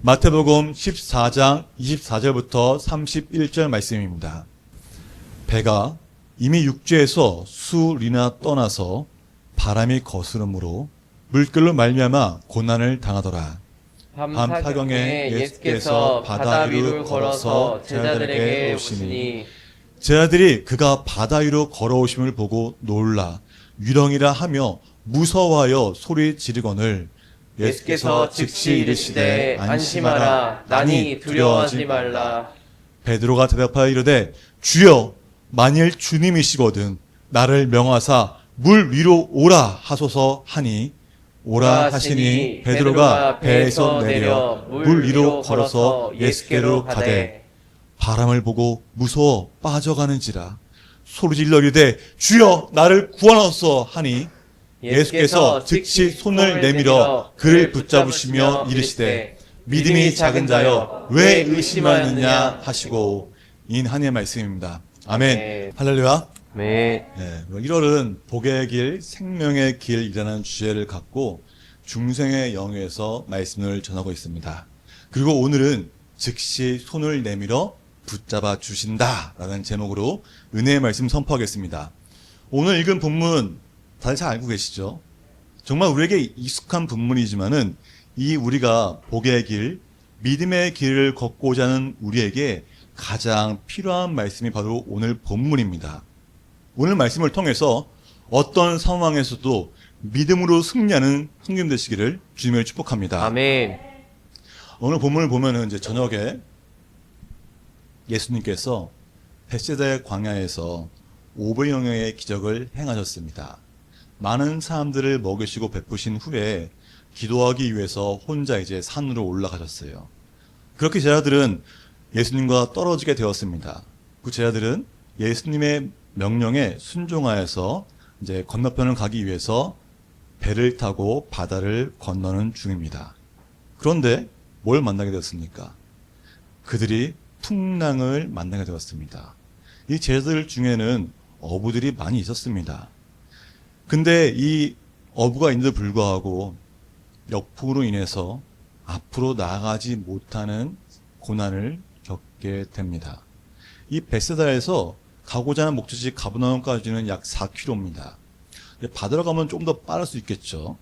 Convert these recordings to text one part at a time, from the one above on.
마태복음 14장 24절부터 31절 말씀입니다. 배가 이미 육지에서 수리나 떠나서 바람이 거스름으로 물결로 말미암아 고난을 당하더라. 밤사경에 예수께서 바다 위로 걸어서 제자들에게 오시니 제자들이 그가 바다 위로 걸어오심을 보고 놀라 유령이라 하며 무서워하여 소리 지르거늘 예수께서 즉시 이르시되 안심하라 나니 두려워하지 말라. 베드로가 대답하여 이르되 주여 만일 주님이시거든 나를 명하사 물 위로 오라 하소서 하니 오라 하시니 베드로가 배에서 내려 물 위로 걸어서 예수께로 가되 바람을 보고 무서워 빠져가는지라 소리질러 이르되 주여 나를 구하소서 하니 예수께서 즉시 손을 내밀어 그를 붙잡으시며 이르시되 믿음이 작은 자여 왜 의심하느냐 하시고 인하의 말씀입니다. 아멘. 할렐루야. 네. 1월은 복의 길, 생명의 길이라는 주제를 갖고 중생의 영에서 말씀을 전하고 있습니다. 그리고 오늘은 즉시 손을 내밀어 붙잡아 주신다라는 제목으로 은혜의 말씀 선포하겠습니다. 오늘 읽은 본문 다들 잘 알고 계시죠? 정말 우리에게 익숙한 본문이지만은 이 우리가 복의 길, 믿음의 길을 걷고자 하는 우리에게 가장 필요한 말씀이 바로 오늘 본문입니다. 오늘 말씀을 통해서 어떤 상황에서도 믿음으로 승리하는 성님 되시기를 주님을 축복합니다. 아멘. 오늘 본문을 보면은 이제 저녁에 예수님께서 벳세다의 광야에서 500여명의 기적을 행하셨습니다. 많은 사람들을 먹이시고 베푸신 후에 기도하기 위해서 혼자 이제 산으로 올라가셨어요. 그렇게 제자들은 예수님과 떨어지게 되었습니다. 그 제자들은 예수님의 명령에 순종하여서 이제 건너편을 가기 위해서 배를 타고 바다를 건너는 중입니다. 그런데 뭘 만나게 되었습니까? 그들이 풍랑을 만나게 되었습니다. 이 제자들 중에는 어부들이 많이 있었습니다. 근데 이 어부가 있는데도 불구하고 역풍으로 인해서 앞으로 나아가지 못하는 고난을 겪게 됩니다. 이 벳세다에서 가고자 하는 목적지 가버나움까지는 약 4km입니다. 바다로 가면 좀 더 빠를 수 있겠죠.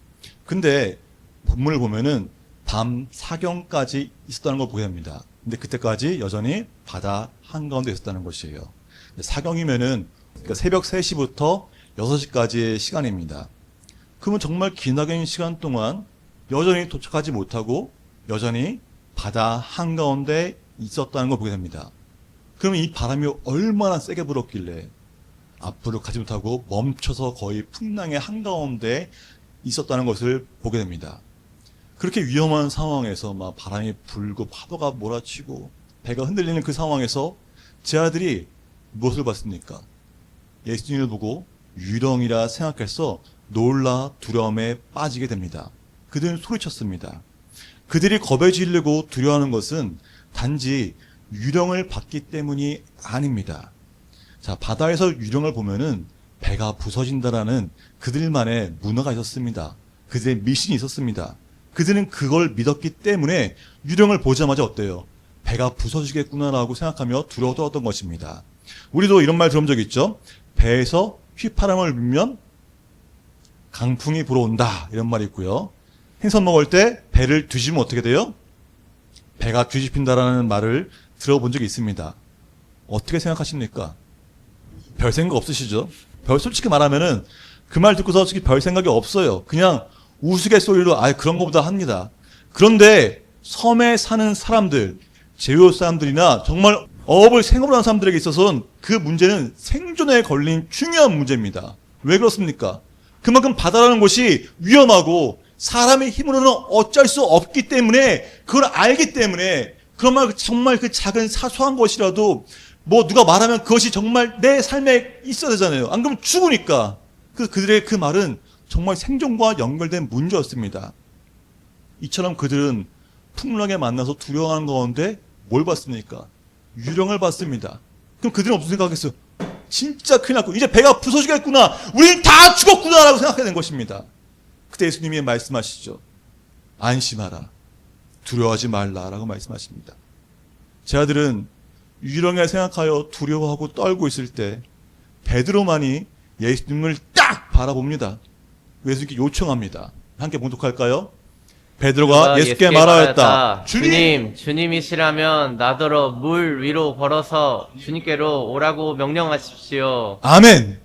근데 본문을 보면은 밤 사경까지 있었다는 걸 보게 됩니다. 근데 그때까지 여전히 바다 한가운데 있었다는 것이에요. 사경이면은 그러니까 새벽 3시부터 6시까지의 시간입니다. 그러면 정말 기나긴 시간 동안 여전히 도착하지 못하고 여전히 바다 한가운데 있었다는 걸 보게 됩니다. 그러면 이 바람이 얼마나 세게 불었길래 앞으로 가지 못하고 멈춰서 거의 풍랑의 한가운데 있었다는 것을 보게 됩니다. 그렇게 위험한 상황에서 막 바람이 불고 파도가 몰아치고 배가 흔들리는 그 상황에서 제 아들이 무엇을 봤습니까? 예수님을 보고 유령이라 생각해서 놀라 두려움에 빠지게 됩니다. 그들은 소리쳤습니다. 그들이 겁에 질리고 두려워하는 것은 단지 유령을 봤기 때문이 아닙니다. 자, 바다에서 유령을 보면은 배가 부서진다라는 그들만의 문화가 있었습니다. 그들의 미신이 있었습니다. 그들은 그걸 믿었기 때문에 유령을 보자마자 어때요? 배가 부서지겠구나라고 생각하며 두려워했던 것입니다. 우리도 이런 말 들은 적 있죠? 배에서 휘파람을 불면 강풍이 불어온다 이런 말이 있고요. 생선 먹을 때 배를 뒤집으면 어떻게 돼요? 배가 뒤집힌다라는 말을 들어본 적이 있습니다. 어떻게 생각하십니까? 별 생각 없으시죠? 솔직히 말하면은 그 말 듣고서 솔직히 별 생각이 없어요. 그냥 우스갯소리로 그런 거보다 합니다. 그런데 섬에 사는 사람들, 제후 사람들이나 정말 어업을 생업으로 하는 사람들에게 있어서는 그 문제는 생존에 걸린 중요한 문제입니다. 왜 그렇습니까? 그만큼 바다라는 곳이 위험하고 사람의 힘으로는 어쩔 수 없기 때문에 그걸 알기 때문에 그런 정말 그 작은 사소한 것이라도 뭐 누가 말하면 그것이 정말 내 삶에 있어야 되잖아요. 안 그러면 죽으니까. 그들의 그 말은 정말 생존과 연결된 문제였습니다. 이처럼 그들은 풍랑에 만나서 두려워하는 가운데 뭘 봤습니까? 유령을 봤습니다. 그럼 그들은 무슨 생각했어요? 진짜 큰일 났고 이제 배가 부서지겠구나. 우린 다 죽었구나 라고 생각하게 된 것입니다. 그때 예수님이 말씀하시죠. 안심하라. 두려워하지 말라라고 말씀하십니다. 제 아들은 유령을 생각하여 두려워하고 떨고 있을 때 베드로만이 예수님을 딱 바라봅니다. 예수님께 요청합니다. 함께 봉독할까요? 베드로가 예수께 말하였다. 주님이시라면 나더러 물 위로 걸어서 주님께로 오라고 명령하십시오. 아멘.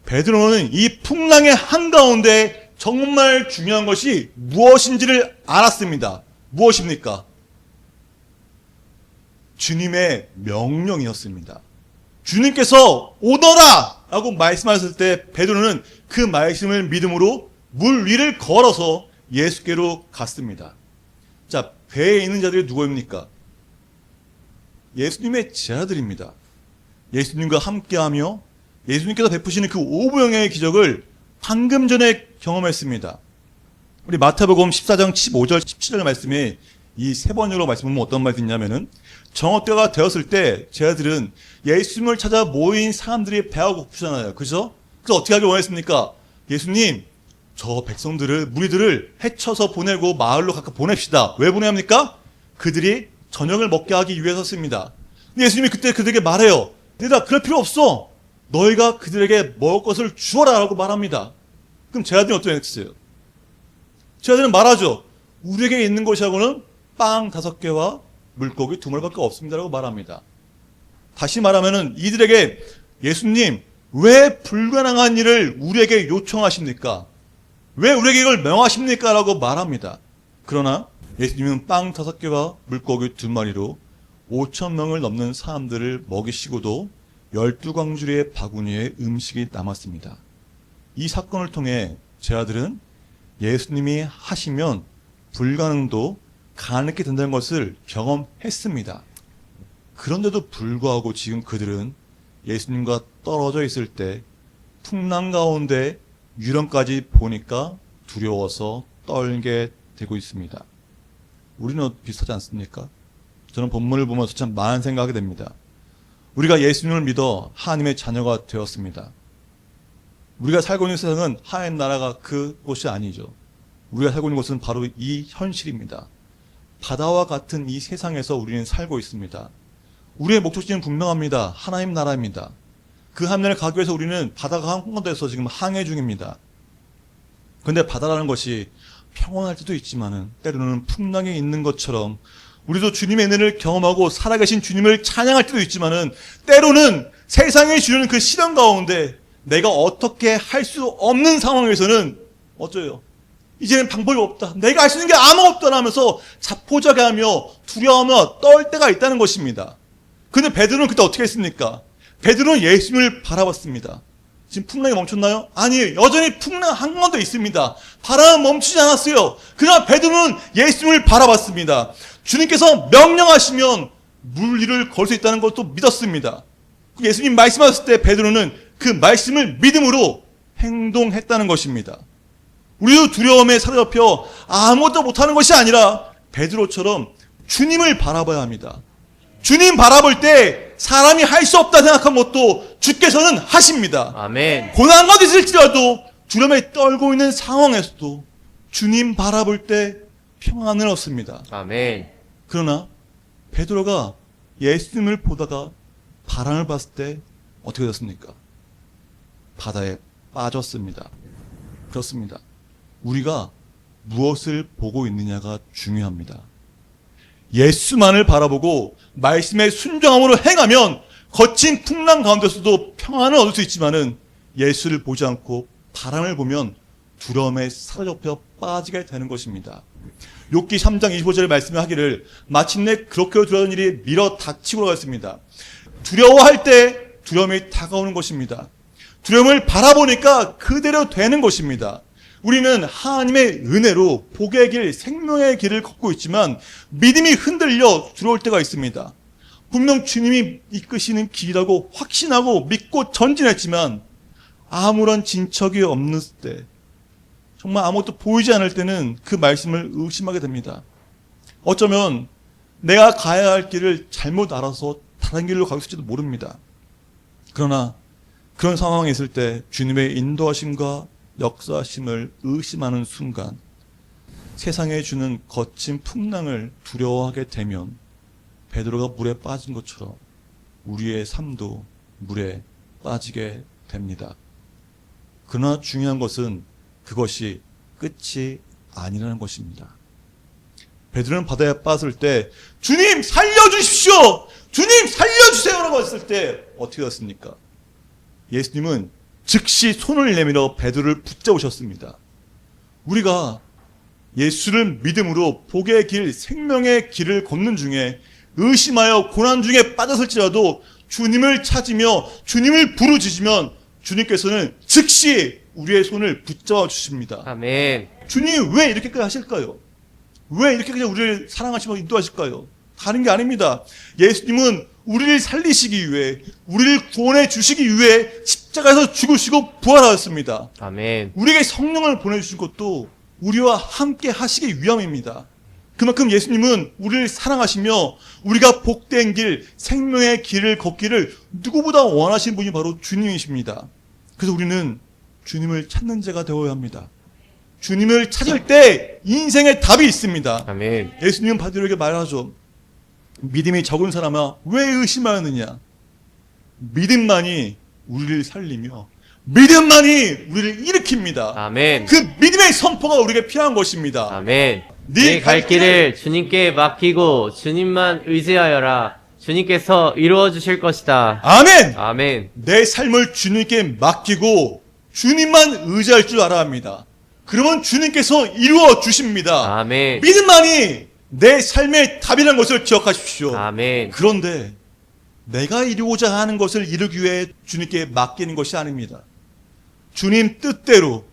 베드로는 이 풍랑의 한가운데 정말 중요한 것이 무엇인지를 알았습니다. 무엇입니까? 주님의 명령이었습니다. 주님께서 오너라! 라고 말씀하셨을 때 베드로는 그 말씀을 믿음으로 물 위를 걸어서 예수께로 갔습니다. 자, 배에 있는 자들이 누구입니까? 예수님의 제자들입니다. 예수님과 함께하며 예수님께서 베푸시는 그 오부영의 기적을 방금 전에 경험했습니다. 우리 마태복음 14장 15절 17절 말씀에 이 세 번역으로 말씀하면 어떤 말이 있냐면은 정오때가 되었을 때 제자들은 예수님을 찾아 모인 사람들이 배가 고프잖아요. 그죠? 그래서 어떻게 하길 원했습니까? 예수님, 저 백성들을, 무리들을 헤쳐서 보내고 마을로 각각 보냅시다. 왜 보내야 합니까? 그들이 저녁을 먹게 하기 위해서였습니다. 근데 예수님이 그때 그들에게 말해요. 얘들아, 그럴 필요 없어. 너희가 그들에게 먹을 것을 주어라 라고 말합니다. 그럼 제자들이 어떻게 했어요? 제자들은 말하죠. 우리에게 있는 것이라고는 빵 5개와 물고기 2마리밖에 없습니다 라고 말합니다. 다시 말하면은 이들에게 예수님, 왜 불가능한 일을 우리에게 요청하십니까? 왜 우리에게 이걸 명하십니까? 라고 말합니다. 그러나 예수님은 빵 5개와 물고기 2마리로 5,000명을 넘는 사람들을 먹이시고도 12광주리의 바구니에 음식이 남았습니다. 이 사건을 통해 제자들은 예수님이 하시면 불가능도 가능하게 된다는 것을 경험했습니다. 그런데도 불구하고 지금 그들은 예수님과 떨어져 있을 때 풍랑 가운데 유령까지 보니까 두려워서 떨게 되고 있습니다. 우리는 비슷하지 않습니까? 저는 본문을 보면서 참 많은 생각이 됩니다. 우리가 예수님을 믿어 하나님의 자녀가 되었습니다. 우리가 살고 있는 세상은 하나님 나라가 그곳이 아니죠. 우리가 살고 있는 곳은 바로 이 현실입니다. 바다와 같은 이 세상에서 우리는 살고 있습니다. 우리의 목적지는 분명합니다. 하나님 나라입니다. 그 하늘을 가기 위해서 우리는 바다가 한가운데서 지금 항해 중입니다. 그런데 바다라는 것이 평온할 때도 있지만은 때로는 풍랑이 있는 것처럼 우리도 주님의 은혜를 경험하고 살아계신 주님을 찬양할 때도 있지만은 때로는 세상이 주는 그 시련 가운데 내가 어떻게 할 수 없는 상황에서는 어쩌요? 이제는 방법이 없다. 내가 할 수 있는 게 아무것도 하면서 자포자기하며 두려워하며 떨 때가 있다는 것입니다. 근데 베드로는 그때 어떻게 했습니까? 베드로는 예수님을 바라봤습니다. 지금 풍랑이 멈췄나요? 아니에요. 여전히 풍랑 한가운데 있습니다. 바람은 멈추지 않았어요. 그러나 베드로는 예수님을 바라봤습니다. 주님께서 명령하시면 물 위를 걸 수 있다는 것도 믿었습니다. 예수님 말씀하셨을 때 베드로는 그 말씀을 믿음으로 행동했다는 것입니다. 우리도 두려움에 사로잡혀 아무것도 못하는 것이 아니라 베드로처럼 주님을 바라봐야 합니다. 주님 바라볼 때 사람이 할 수 없다 생각한 것도 주께서는 하십니다. 아멘. 고난과 있을지라도 두려움에 떨고 있는 상황에서도 주님 바라볼 때 평안을 얻습니다. 아멘. 그러나 베드로가 예수님을 보다가 바람을 봤을 때 어떻게 됐습니까? 바다에 빠졌습니다. 그렇습니다. 우리가 무엇을 보고 있느냐가 중요합니다. 예수만을 바라보고 말씀에 순종함으로 행하면 거친 풍랑 가운데서도 평안을 얻을 수 있지만은 예수를 보지 않고 바람을 보면 두려움에 사로잡혀 빠지게 되는 것입니다. 욥기 3장 25절의 말씀을 하기를 마침내 그렇게 두려운 일이 밀어 닥치고 갔습니다. 두려워할 때 두려움이 다가오는 것입니다. 두려움을 바라보니까 그대로 되는 것입니다. 우리는 하나님의 은혜로 복의 길, 생명의 길을 걷고 있지만 믿음이 흔들려 두려울 때가 있습니다. 분명 주님이 이끄시는 길이라고 확신하고 믿고 전진했지만 아무런 진척이 없는 때, 정말 아무것도 보이지 않을 때는 그 말씀을 의심하게 됩니다. 어쩌면 내가 가야 할 길을 잘못 알아서 다른 길로 가고 있을지도 모릅니다. 그러나 그런 상황에 있을 때 주님의 인도하심과 역사하심을 의심하는 순간 세상에 주는 거친 풍랑을 두려워하게 되면 베드로가 물에 빠진 것처럼 우리의 삶도 물에 빠지게 됩니다. 그러나 중요한 것은 그것이 끝이 아니라는 것입니다. 베드로는 바다에 빠졌을 때 주님 살려주십시오! 주님 살려주세요라고 했을 때 어떻게 됐습니까? 예수님은 즉시 손을 내밀어 베드로를 붙잡으셨습니다. 우리가 예수를 믿음으로 복의 길, 생명의 길을 걷는 중에 의심하여 고난 중에 빠졌을지라도 주님을 찾으며 주님을 부르짖으면 주님께서는 즉시 우리의 손을 붙잡아 주십니다. 아멘. 주님이 왜 이렇게까지 하실까요? 왜 이렇게 그냥 우리를 사랑하시며 인도하실까요? 다른 게 아닙니다. 예수님은 우리를 살리시기 위해, 우리를 구원해 주시기 위해 십자가에서 죽으시고 부활하셨습니다. 아멘. 우리에게 성령을 보내주신 것도 우리와 함께 하시기 위함입니다. 그만큼 예수님은 우리를 사랑하시며 우리가 복된 길, 생명의 길을 걷기를 누구보다 원하시는 분이 바로 주님이십니다. 그래서 우리는 주님을 찾는 자가 되어야 합니다. 주님을 찾을 때 인생의 답이 있습니다. 아멘. 예수님은 바디로에게 말하죠. 믿음이 적은 사람아 왜 의심하느냐? 믿음만이 우리를 살리며 믿음만이 우리를 일으킵니다. 아멘. 그 믿음의 선포가 우리에게 필요한 것입니다. 아멘. 네 네 갈 길을 주님께 맡기고 주님만 의지하여라. 주님께서 이루어 주실 것이다. 아멘! 아멘. 내 삶을 주님께 맡기고 주님만 의지할 줄 알아야 합니다. 그러면 주님께서 이루어 주십니다. 아멘. 믿음만이 내 삶의 답이라는 것을 기억하십시오. 아멘. 그런데 내가 이루고자 하는 것을 이루기 위해 주님께 맡기는 것이 아닙니다. 주님 뜻대로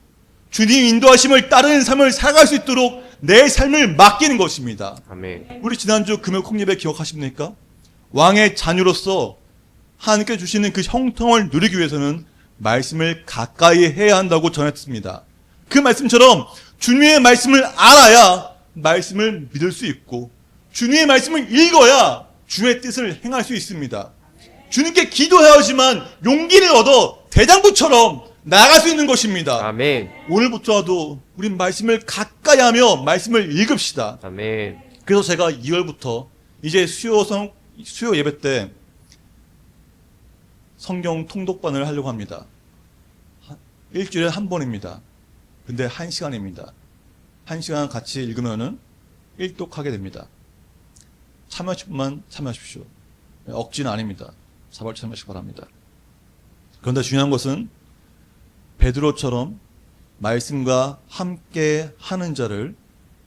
주님 인도하심을 따르는 삶을 살아갈 수 있도록 내 삶을 맡기는 것입니다. 아멘. 우리 지난주 금요 콩예배 기억하십니까? 왕의 자녀로서 하나님께 주시는 그 형통을 누리기 위해서는 말씀을 가까이 해야 한다고 전했습니다. 그 말씀처럼 주님의 말씀을 알아야 말씀을 믿을 수 있고 주님의 말씀을 읽어야 주의 뜻을 행할 수 있습니다. 주님께 기도해야지만 용기를 얻어 대장부처럼 나아갈 수 있는 것입니다. 아멘. 오늘부터라도 우린 말씀을 가까이 하며 말씀을 읽읍시다. 아멘. 그래서 제가 2월부터 이제 수요 예배 때 성경 통독반을 하려고 합니다. 일주일에 한 번입니다. 근데 1시간입니다. 1시간 같이 읽으면은 일독하게 됩니다. 참여하실 분만 참여하십시오. 억지는 아닙니다. 사발 참여하시기 바랍니다. 그런데 중요한 것은 베드로처럼 말씀과 함께 하는 자를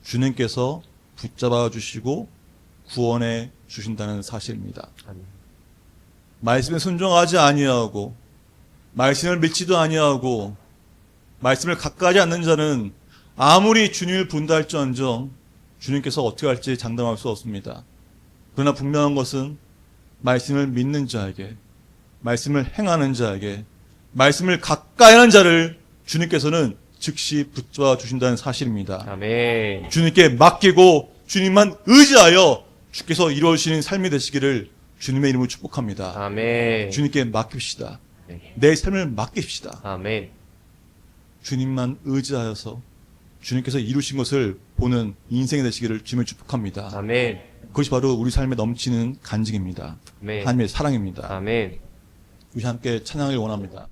주님께서 붙잡아 주시고 구원해 주신다는 사실입니다. 아멘. 말씀에 순종하지 아니하고 말씀을 믿지도 아니하고 말씀을 가까이 않는 자는 아무리 주님을 분다할지언정 주님께서 어떻게 할지 장담할 수 없습니다. 그러나 분명한 것은 말씀을 믿는 자에게, 말씀을 행하는 자에게, 말씀을 가까이 하는 자를 주님께서는 즉시 붙잡아 주신다는 사실입니다. 아멘. 주님께 맡기고 주님만 의지하여 주께서 이루어지시는 삶이 되시기를 주님의 이름으로 축복합니다. 아멘. 주님께 맡깁시다. 네. 내 삶을 맡깁시다. 아멘. 주님만 의지하여서 주님께서 이루신 것을 보는 인생이 되시기를 주님을 축복합니다. 아멘. 그것이 바로 우리 삶에 넘치는 간증입니다. 아멘. 하나님의 사랑입니다. 아멘. 우리 함께 찬양을 원합니다.